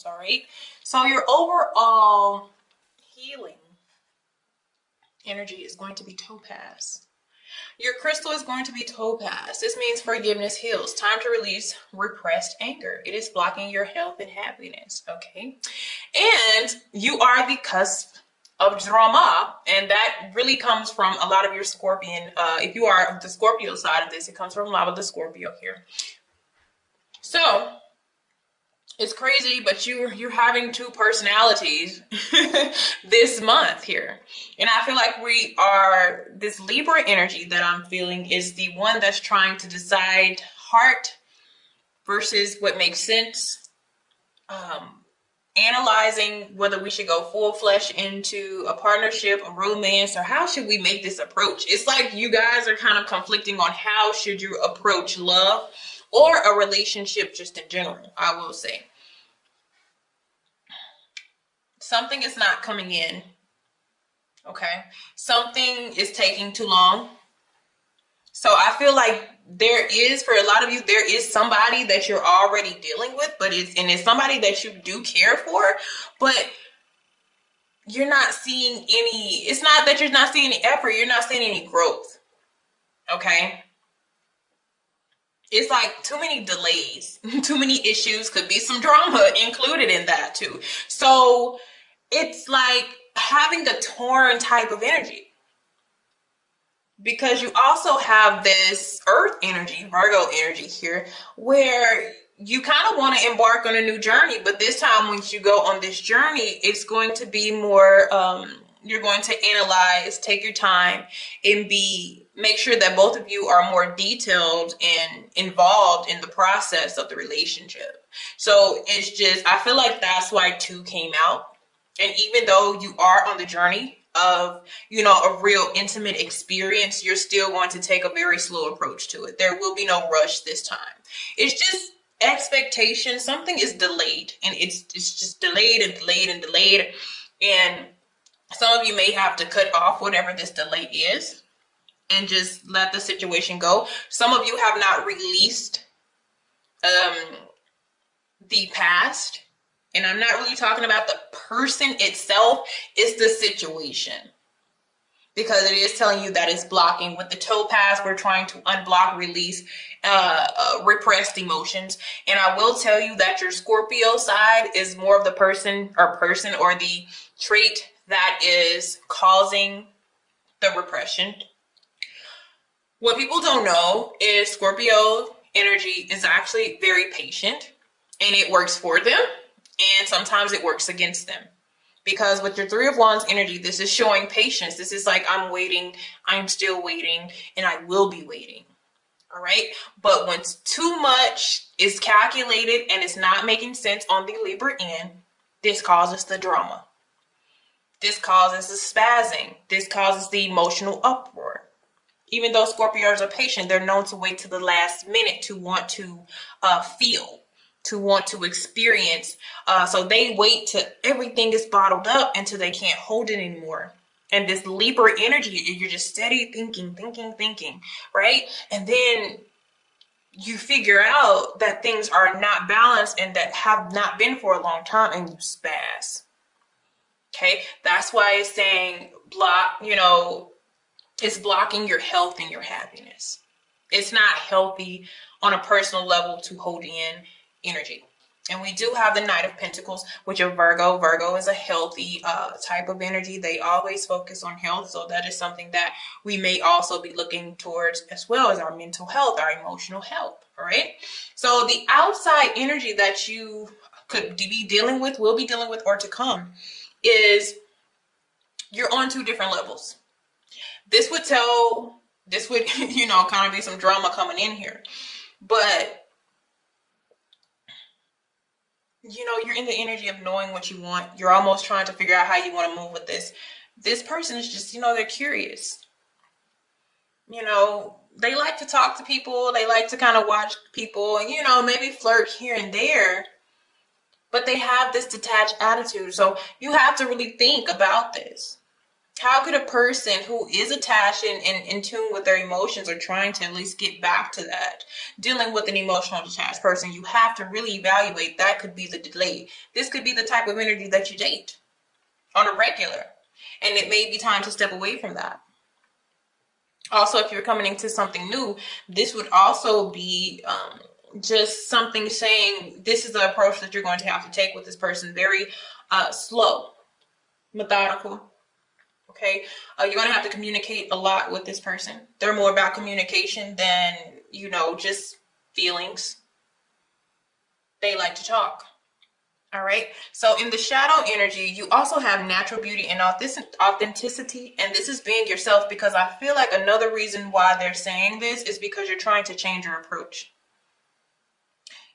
All right. So your overall healing energy is going to be topaz. Your crystal is going to be topaz. This means forgiveness heals. Time to release repressed anger. It is blocking your health and happiness. Okay. And you are the cusp of drama. And that really comes from a lot of your Scorpion. If you are the Scorpio side of this, it comes from a lot of the Scorpio here. So it's crazy, but you're having two personalities this month here. And I feel like this Libra energy that I'm feeling is the one that's trying to decide heart versus what makes sense. Analyzing whether we should go full flesh into a partnership, a romance, or how should we make this approach. It's like you guys are kind of conflicting on how should you approach love or a relationship just in general, I will say. Something is not coming in, okay? Something is taking too long. So I feel like for a lot of you, there is somebody that you're already dealing with, but it's somebody that you do care for, but you're not seeing it's not that you're not seeing any effort, you're not seeing any growth, okay? It's like too many delays, too many issues, could be some drama included in that too. So it's like having a torn type of energy, because you also have this earth energy, Virgo energy here, where you kind of want to embark on a new journey, but this time once you go on this journey, it's going to be more, you're going to analyze, take your time, and make sure that both of you are more detailed and involved in the process of the relationship. So it's just, I feel like that's why 2 came out. And even though you are on the journey of, a real intimate experience, you're still going to take a very slow approach to it. There will be no rush this time. It's just expectation. Something is delayed, and it's just delayed and delayed and delayed. And some of you may have to cut off whatever this delay is and just let the situation go. Some of you have not released the past. And I'm not really talking about the person itself, it's the situation. Because it is telling you that it's blocking. With the topaz, we're trying to unblock, release repressed emotions. And I will tell you that your Scorpio side is more of the person or the trait that is causing the repression. What people don't know is Scorpio energy is actually very patient, and it works for them. And sometimes it works against them, because with your 3 of Wands energy, this is showing patience. This is like, I'm waiting, I'm still waiting, and I will be waiting. All right. But when too much is calculated and it's not making sense on the Libra end, this causes the drama. This causes the spazzing. This causes the emotional uproar. Even though Scorpios are patient, they're known to wait to the last minute to want to feel, to want to experience. So they wait till everything is bottled up until they can't hold it anymore. And this Libra energy, you're just steady thinking, right? And then you figure out that things are not balanced and that have not been for a long time, and you spaz. Okay, that's why it's saying block, it's blocking your health and your happiness. It's not healthy on a personal level to hold in energy. And we do have the Knight of Pentacles, which is Virgo. Virgo is a healthy type of energy. They always focus on health. So that is something that we may also be looking towards, as well as our mental health, our emotional health. All right. So the outside energy that you could be dealing with, will be dealing with, or to come, is you're on 2 different levels. This would, kind of be some drama coming in here. But you're in the energy of knowing what you want. You're almost trying to figure out how you want to move with this. This person is just, they're curious. They like to talk to people. They like to kind of watch people and, maybe flirt here and there. But they have this detached attitude. So you have to really think about this. How could a person who is attached and in tune with their emotions or trying to at least get back to that, dealing with an emotional detached person, you have to really evaluate that could be the delay. This could be the type of energy that you date on a regular. And it may be time to step away from that. Also, if you're coming into something new, this would also be just something saying this is the approach that you're going to have to take with this person. Very slow, methodical. Okay, you're going to have to communicate a lot with this person. They're more about communication than, just feelings. They like to talk. All right. So in the shadow energy, you also have natural beauty and authenticity. And this is being yourself, because I feel like another reason why they're saying this is because you're trying to change your approach.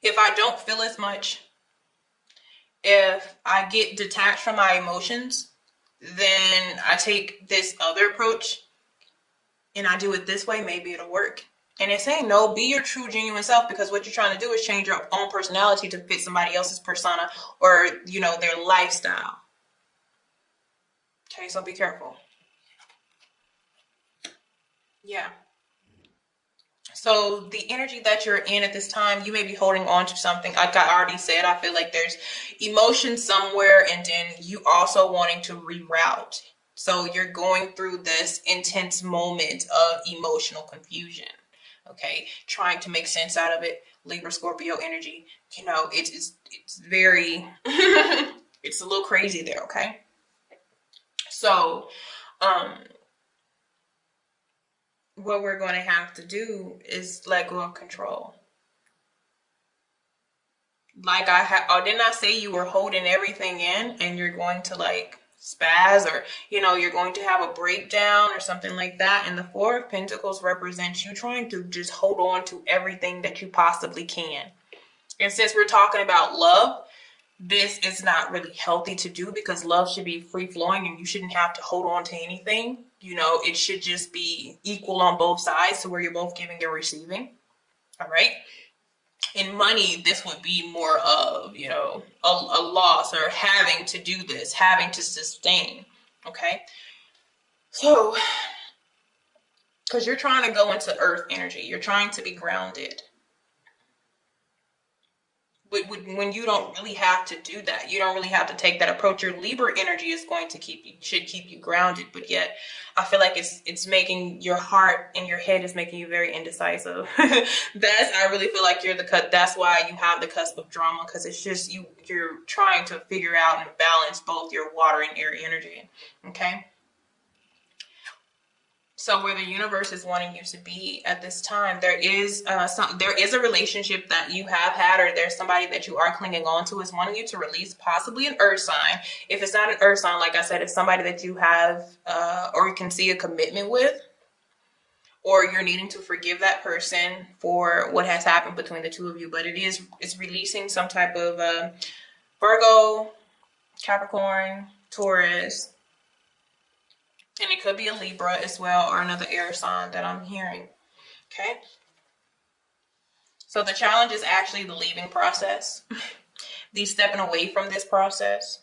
If I don't feel as much, if I get detached from my emotions, then I take this other approach and I do it this way, maybe it'll work. And it's saying, no, be your true, genuine self, because what you're trying to do is change your own personality to fit somebody else's persona or, their lifestyle. Okay, so be careful. Yeah. So the energy that you're in at this time, you may be holding on to something. Like I already said, I feel like there's emotion somewhere, and then you also wanting to reroute. So you're going through this intense moment of emotional confusion. Okay, trying to make sense out of it. Libra, Scorpio energy. It's very it's a little crazy there. Okay, so what we're going to have to do is let go of control. Like didn't I say you were holding everything in and you're going to like spaz, or you're going to have a breakdown or something like that. And the Four of Pentacles represents you trying to just hold on to everything that you possibly can. And since we're talking about love, this is not really healthy to do, because love should be free flowing and you shouldn't have to hold on to anything. It should just be equal on both sides, so where you're both giving and receiving. All right. In money, this would be more of, a loss, or having to do this, having to sustain. Okay. So, because you're trying to go into earth energy, you're trying to be grounded. But when you don't really have to do that, you don't really have to take that approach. Your Libra energy is going to should keep you grounded, but yet I feel like it's making your heart and your head is making you very indecisive. I really feel like that's why you have the cusp of drama, because it's just you're trying to figure out and balance both your water and air energy. Okay. So where the universe is wanting you to be at this time, there is a relationship that you have had, or there's somebody that you are clinging on to, is wanting you to release, possibly an earth sign. If it's not an earth sign, like I said, it's somebody that you have or you can see a commitment with, or you're needing to forgive that person for what has happened between the two of you. But it's releasing some type of Virgo, Capricorn, Taurus. And it could be a Libra as well, or another air sign that I'm hearing. Okay. So the challenge is actually the leaving process. The stepping away from this process.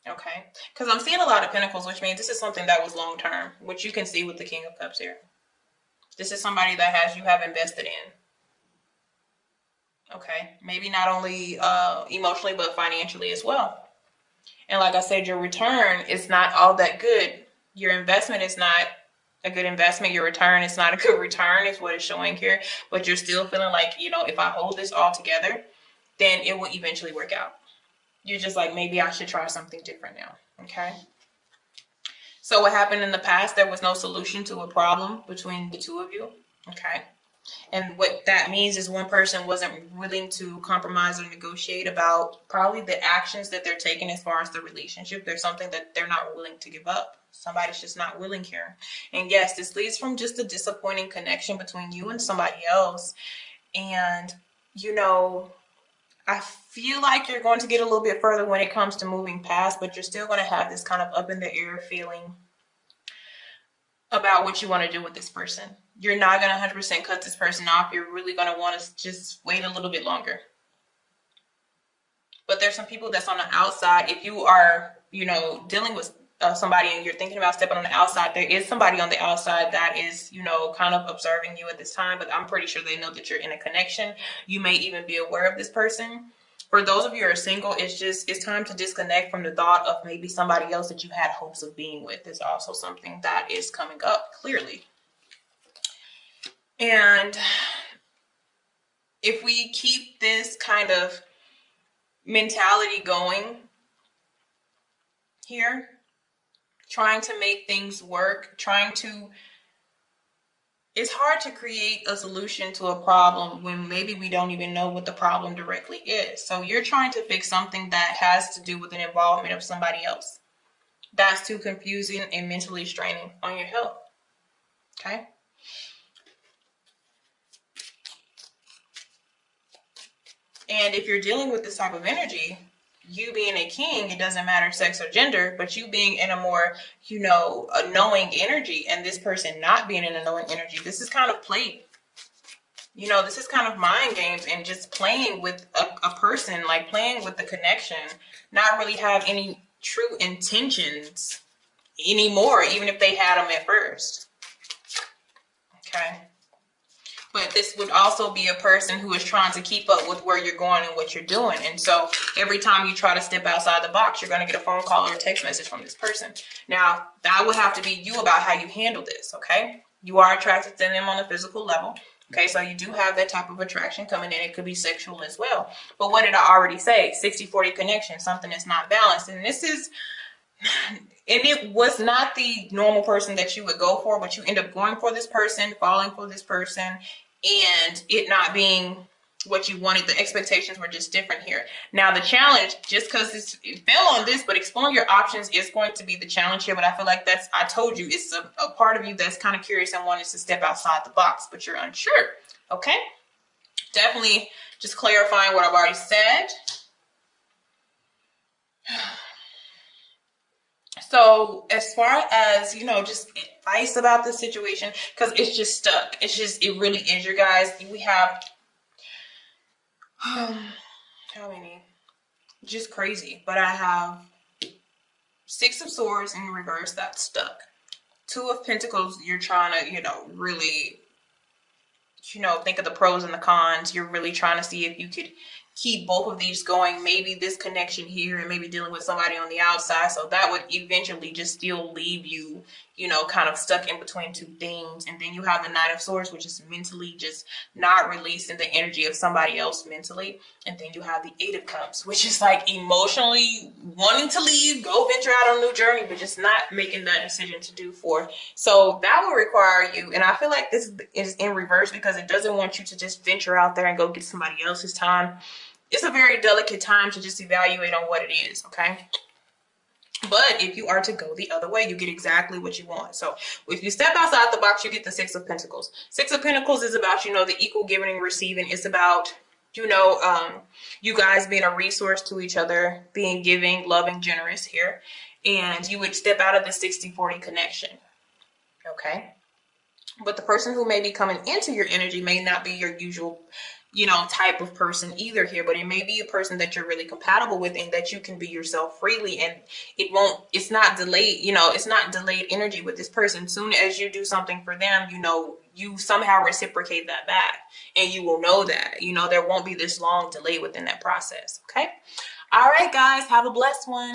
Okay. Because I'm seeing a lot of pentacles, which means this is something that was long term, which you can see with the King of Cups here. This is somebody that you have invested in. Okay. Maybe not only emotionally, but financially as well. And like I said, your return is not all that good. Your investment is not a good investment. Your return is not a good return, is what it's showing here. But you're still feeling like, if I hold this all together, then it will eventually work out. You're just like, maybe I should try something different now. Okay. So what happened in the past, there was no solution to a problem between the two of you. Okay. And what that means is one person wasn't willing to compromise or negotiate about probably the actions that they're taking as far as the relationship. There's something that they're not willing to give up. Somebody's just not willing here. And yes, this leads from just a disappointing connection between you and somebody else. And, I feel like you're going to get a little bit further when it comes to moving past, but you're still going to have this kind of up in the air feeling about what you want to do with this person. You're not going to 100% cut this person off. You're really going to want to just wait a little bit longer. But there's some people that's on the outside. If you are, dealing with somebody and you're thinking about stepping on the outside, there is somebody on the outside that is, you know, kind of observing you at this time, but I'm pretty sure they know that you're in a connection. You may even be aware of this person. For those of you who are single, it's time to disconnect from the thought of maybe somebody else that you had hopes of being with. Is also something that is coming up clearly. And if we keep this kind of mentality going here, trying to make things work, it's hard to create a solution to a problem when maybe we don't even know what the problem directly is. So you're trying to fix something that has to do with an involvement of somebody else. That's too confusing and mentally straining on your health. Okay? And if you're dealing with this type of energy, you being a king, it doesn't matter sex or gender, but you being in a more, you know, a knowing energy, and this person not being in a knowing energy, this is kind of play. You know, this is kind of mind games and just playing with a person, like playing with the connection, not really have any true intentions anymore, even if they had them at first. Okay. But this would also be a person who is trying to keep up with where you're going and what you're doing. And so every time you try to step outside the box, you're going to get a phone call or a text message from this person. Now, that would have to be you about how you handle this, okay? You are attracted to them on a physical level. Okay, so you do have that type of attraction coming in. It could be sexual as well. But what did I already say? 60-40 connection, something that's not balanced. And this is... And it was not the normal person that you would go for, but you end up going for this person, falling for this person, and it not being what you wanted. The expectations were just different here. Now, the challenge, just because it fell on this, but exploring your options is going to be the challenge here. But I feel like I told you, it's a part of you that's kind of curious and wanted to step outside the box, but you're unsure. Okay? Definitely just clarifying what I've already said. So as far as, you know, just advice about the situation, because it's just stuck. It really is, you guys. We have, how many? Just crazy. But I have 6 of Swords in reverse, that's stuck. 2 of Pentacles, you're trying to, you know, really, you know, think of the pros and the cons. You're really trying to see if you could keep both of these going, maybe this connection here and maybe dealing with somebody on the outside. So that would eventually just still leave you, you know, kind of stuck in between 2 things. And then you have the Knight of Swords, which is mentally just not releasing the energy of somebody else mentally. And then you have the 8 of Cups, which is like emotionally wanting to leave, go venture out on a new journey, but just not making that decision to do for. So that will require you, and I feel like this is in reverse because it doesn't want you to just venture out there and go get somebody else's time. It's a very delicate time to just evaluate on what it is, okay? But if you are to go the other way, you get exactly what you want. So if you step outside the box, you get the 6 of Pentacles. 6 of Pentacles is about, you know, the equal giving and receiving. It's about, you know, you guys being a resource to each other, being giving, loving, generous here. And you would step out of the 60-40 connection, okay? But the person who may be coming into your energy may not be your usual, you know, type of person either here, but it may be a person that you're really compatible with and that you can be yourself freely, and it's not delayed, you know, it's not delayed energy with this person. Soon as you do something for them, you know, you somehow reciprocate that back, and you will know that, you know, there won't be this long delay within that process. Okay. All right, guys, have a blessed one.